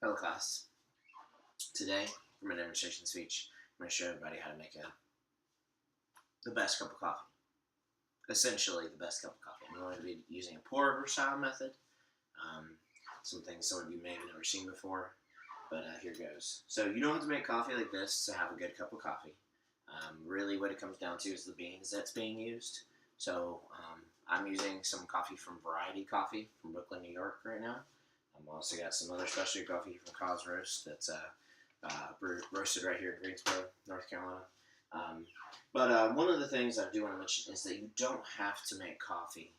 Hello class. Today, for my demonstration speech, I'm going to show everybody how to make the best cup of coffee. Essentially, the best cup of coffee. I'm going to be using a pour-over style method. Some things some of you may have never seen before, but here goes. So you don't have to make coffee like this to have a good cup of coffee. Really what it comes down to is the beans that's being used. So I'm using some coffee from Variety Coffee from Brooklyn, New York right now. I've also got some other specialty coffee from Cause Roast that's roasted right here in Greensboro, North Carolina. But one of the things I do want to mention is that you don't have to make coffee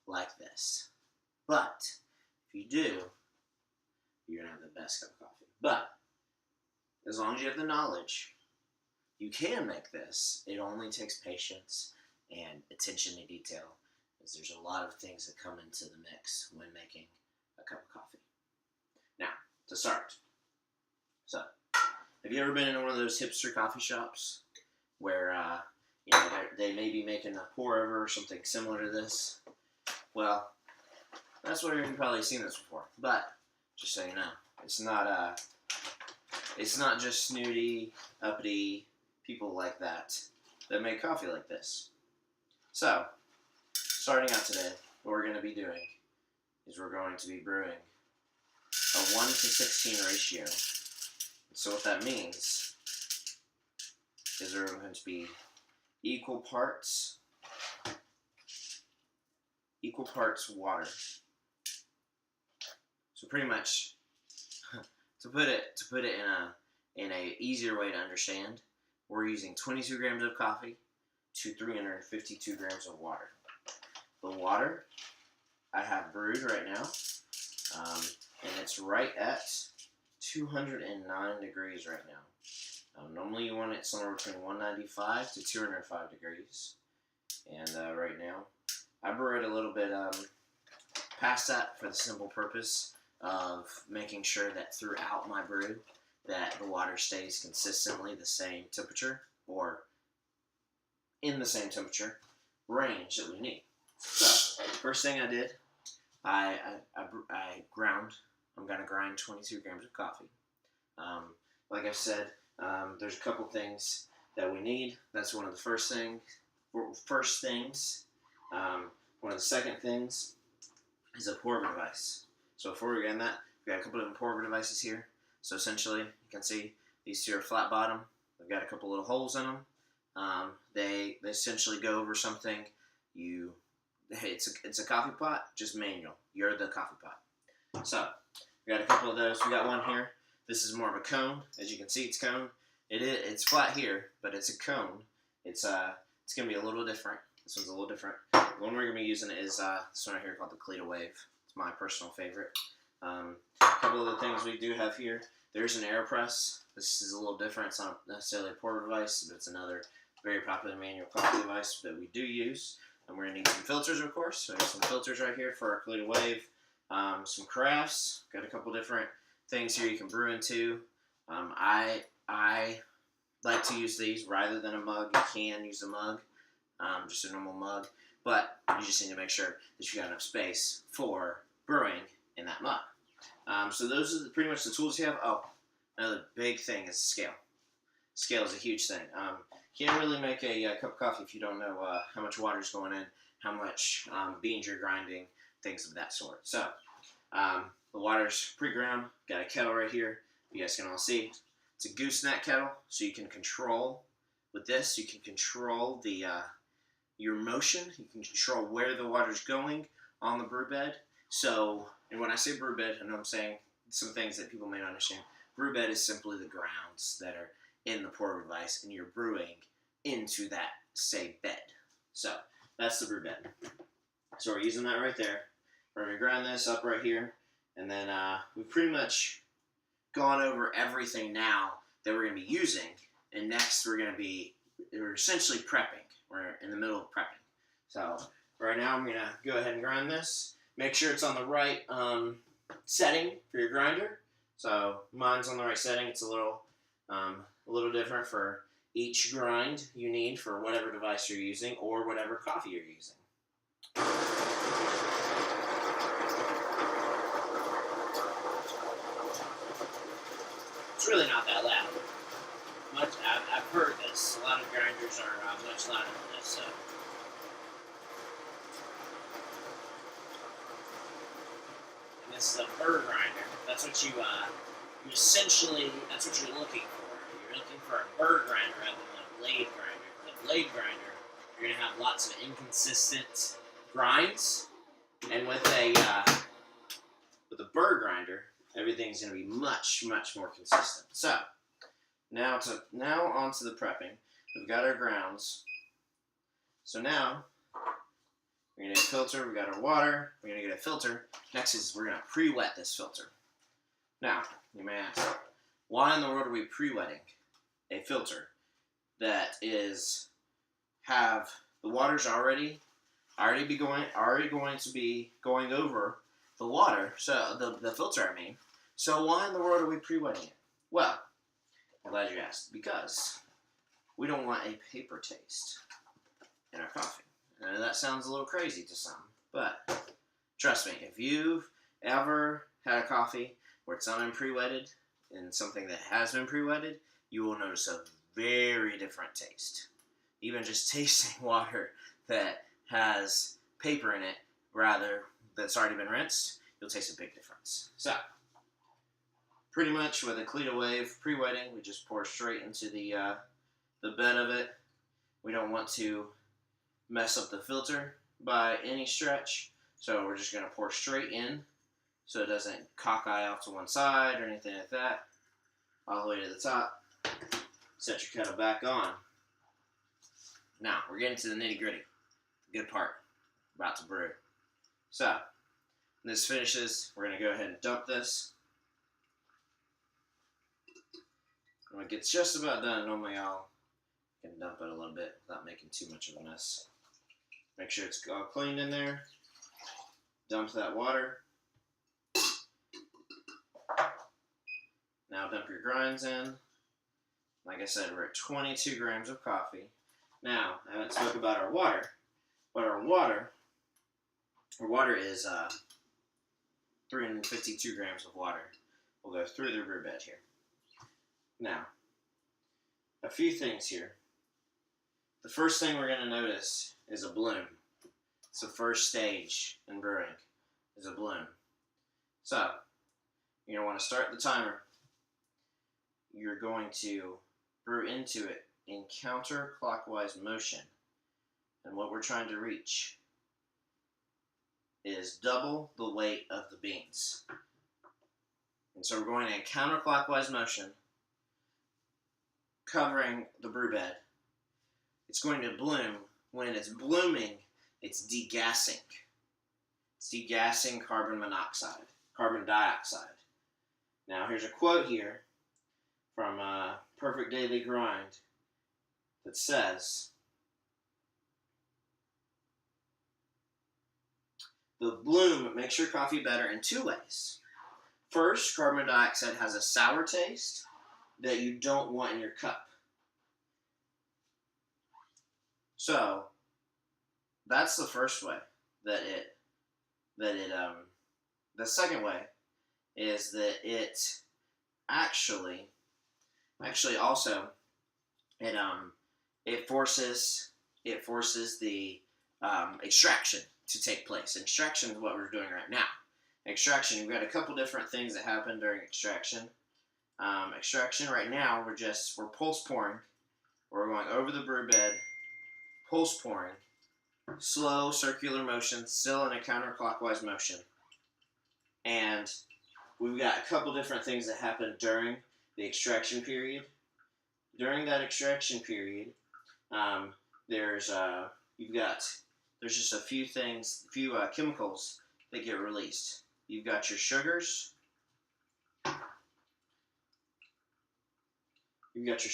like this. But if you do, you're going to have the best cup of coffee. But as long as you have the knowledge, you can make this. It only takes patience and attention to detail, because there's a lot of things that come into the mix when making a cup of coffee. Now, to start. So, have you ever been in one of those hipster coffee shops where they may be making a pour-over or something similar to this? Well, that's where you've probably seen this before. But just so you know, it's not just snooty, uppity people like that make coffee like this. So, starting out today, what we're going to be doing is we're going to be brewing a 1:16 ratio. So what that means is there are going to be equal parts water. So pretty much, to put it in a easier way to understand, we're using 22 grams of coffee to 352 grams of water. The water I have brewed right now, and it's right at 209 degrees right now. Normally you want it somewhere between 195 to 205 degrees, and right now I brew it a little bit past that for the simple purpose of making sure that throughout my brew that the water stays consistently the same temperature, or in the same temperature range that we need. So, first thing I did, I ground. I'm going to grind 22 grams of coffee. Like I said, there's a couple things that we need. That's one of the first things. One of the second things is a pour-over device. So before we get in that, we've got a couple of pour-over devices here. So essentially, you can see these two are flat bottom. They've got a couple little holes in them. They essentially go over something. It's a coffee pot, just manual. You're the coffee pot. So we got a couple of those. We got one here. This is more of a cone. As you can see, it's cone. It's flat here, but it's a cone. It's gonna be a little different. This one's a little different. The one we're gonna be using is this one right here called the Cleto Wave. It's my personal favorite. A couple of the things we do have here. There's an AirPress. This is a little different. It's not necessarily a pour device, but it's another very popular manual coffee device that we do use. And we're going to need some filters, of course. So I got some filters right here for our Cleto Wave. Some carafes. Got a couple different things here you can brew into. I like to use these rather than a mug. You can use a mug, just a normal mug. But you just need to make sure that you got enough space for brewing in that mug. So those are pretty much the tools you have. Oh, another big thing is scale. Scale is a huge thing. Can't really make a cup of coffee if you don't know how much water is going in, how much beans you're grinding, things of that sort. So the water's pre-ground. Got a kettle right here. You guys can all see. It's a gooseneck kettle, so you can control with this. You can control the your motion. You can control where the water's going on the brew bed. So, and when I say brew bed, I know I'm saying some things that people may not understand. Brew bed is simply the grounds that are in the pour-over device, and you're brewing into that, say, bed. So, that's the brew bed. So we're using that right there. We're going to grind this up right here, and then we've pretty much gone over everything now that we're going to be using, and next we're essentially prepping. We're in the middle of prepping. So, right now I'm going to go ahead and grind this. Make sure it's on the right setting for your grinder. So mine's on the right setting. It's a little different for each grind you need for whatever device you're using or whatever coffee you're using. It's really not that loud. I've heard this. A lot of grinders are much louder than this. So. And this is a burr grinder. That's what you essentially, that's what you're looking for. You're looking for a burr grinder rather than a blade grinder. With a blade grinder, you're going to have lots of inconsistent grinds. And with a burr grinder, everything's going to be much, much more consistent. So, now onto the prepping. We've got our grounds. So now, we're going to get a filter. We've got our water. We're going to get a filter. Next is we're going to pre-wet this filter. Now, you may ask, why in the world are we pre-wetting a filter that have the water's already going to be going over the water, so the filter, I mean. So why in the world are we pre-wetting it? Well, I'm glad you asked, because we don't want a paper taste in our coffee. I know that sounds a little crazy to some, but trust me, if you've ever had a coffee where it's not been pre-wetted and something that has been pre-wetted, you will notice a very different taste. Even just tasting water that has paper in it, that's already been rinsed, you'll taste a big difference. So, pretty much with a Kalita Wave pre-wetting, we just pour straight into the bed of it. We don't want to mess up the filter by any stretch, so we're just going to pour straight in so it doesn't cockeye off to one side or anything like that. All the way to the top. Set your kettle back on. Now, we're getting to the nitty-gritty. The good part. About to brew. So, when this finishes, we're going to go ahead and dump this. When it gets just about done, normally I'll dump it a little bit without making too much of a mess. Make sure it's all cleaned in there. Dump that water. Now dump your grinds in. Like I said, we're at 22 grams of coffee. Now, I haven't spoken about our water, but our water is 352 grams of water. We'll go through the brew bed here. Now, a few things here. The first thing we're going to notice is a bloom. It's the first stage in brewing, is a bloom. So, you're going to want to start the timer. You're going to brew into it in counterclockwise motion. And what we're trying to reach is double the weight of the beans. And so we're going in counterclockwise motion, covering the brew bed. It's going to bloom. When it's blooming, it's degassing. It's degassing carbon dioxide. Now, here's a quote here from Perfect Daily Grind that says, the bloom makes your coffee better in two ways. First, carbon dioxide has a sour taste that you don't want in your cup. So, that's the first way the second way is that it actually also it forces the extraction to take place. Extraction is what we're doing right now. Extraction, we've got a couple different things that happen during extraction. Extraction right now, we're pulse pouring. We're going over the brew bed, pulse pouring, slow circular motion, still in a counterclockwise motion. And we've got a couple different things that happen during the extraction period. During that extraction period, there's just a few chemicals that get released. You've got your sugars. You've got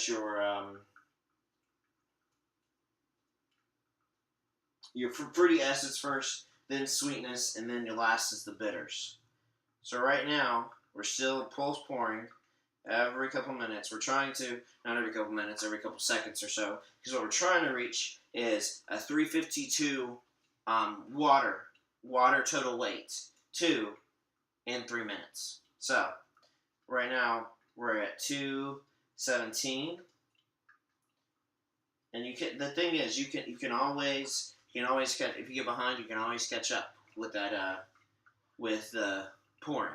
your fruity acids first, then sweetness, and then your last is the bitters. So right now, we're still pulse pouring every couple minutes. We're trying to, not every couple minutes, every couple seconds or so, because what we're trying to reach is a 352 water total weight, 2 in 3 minutes. So, right now we're at 217. And the thing is, you can always catch, if you get behind, you can always catch up with that with the pouring,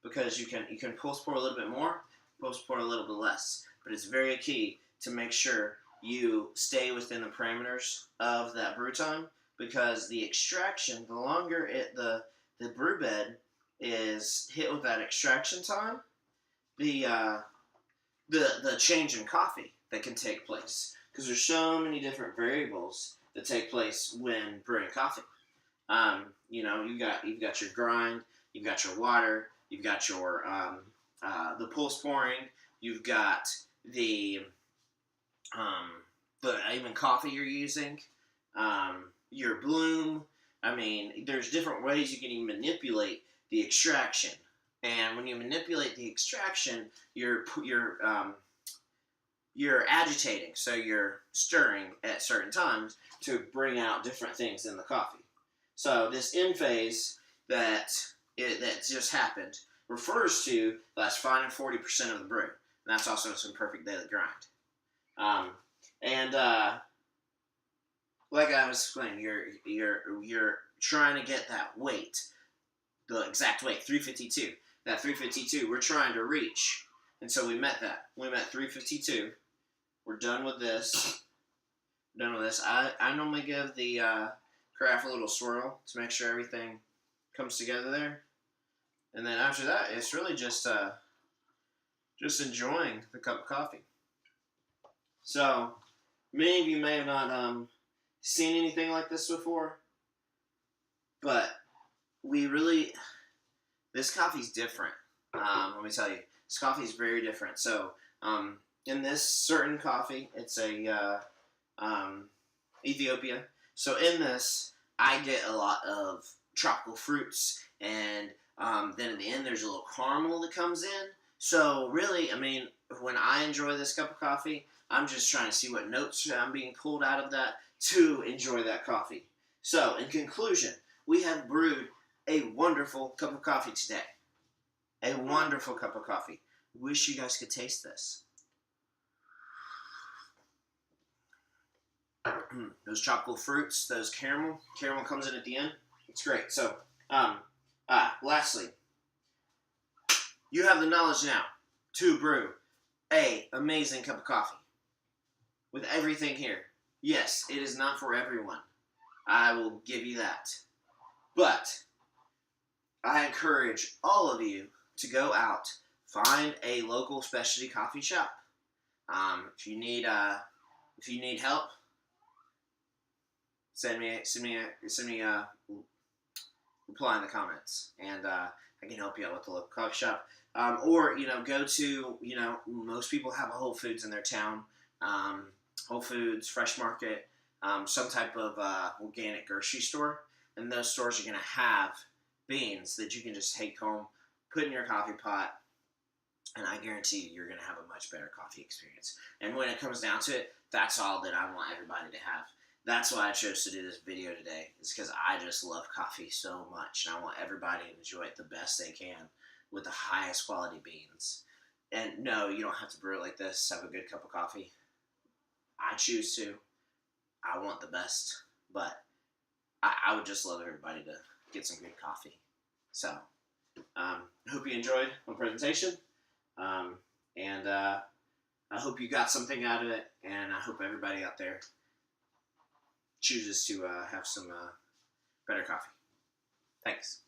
because you can pulse pour a little bit more, pulse pour a little bit less. But it's very key to make sure you stay within the parameters of that brew time, because the extraction, the longer the brew bed is hit with that extraction time, the change in coffee that can take place. Because there's so many different variables that take place when brewing coffee. You've got your grind, you've got your water, you've got your the pulse pouring, you've got the even coffee you're using, your bloom. I mean, there's different ways you can even manipulate the extraction. And when you manipulate the extraction, you're agitating, so you're stirring at certain times to bring out different things in the coffee. So this end phase that just happened refers to the last 5 and 40% of the brew, and that's also some perfect daily grind. Like I was explaining, you're trying to get that weight, the exact weight, 352. That 352 we're trying to reach, and so we met that. We met 352. We're done with this. I normally give the carafe a little swirl to make sure everything comes together there. And then after that, it's really just enjoying the cup of coffee. So, many of you may have not seen anything like this before, but this coffee's different. Let me tell you, this coffee is very different. So, in this certain coffee, it's a Ethiopia. So in this, I get a lot of tropical fruits, and then at the end, there's a little caramel that comes in. So really, I mean, when I enjoy this cup of coffee, I'm just trying to see what notes I'm being pulled out of that to enjoy that coffee. So in conclusion, we have brewed a wonderful cup of coffee today. A wonderful cup of coffee. Wish you guys could taste this. Those tropical fruits, those caramel comes in at the end. It's great. So, lastly, you have the knowledge now to brew a amazing cup of coffee with everything here. Yes, it is not for everyone. I will give you that. But I encourage all of you to go out, find a local specialty coffee shop. If you need help, send me a reply in the comments, and I can help you out with the local coffee shop. Or go to most people have a Whole Foods in their town, Whole Foods, Fresh Market, some type of organic grocery store, and those stores are going to have beans that you can just take home, put in your coffee pot, and I guarantee you're going to have a much better coffee experience. And when it comes down to it, that's all that I want everybody to have. That's why I chose to do this video today, is because I just love coffee so much, and I want everybody to enjoy it the best they can with the highest quality beans. And no, you don't have to brew it like this, have a good cup of coffee. I choose to. I want the best, but I would just love everybody to get some good coffee. So, I hope you enjoyed my presentation, and I hope you got something out of it, and I hope everybody out there chooses to have some better coffee. Thanks.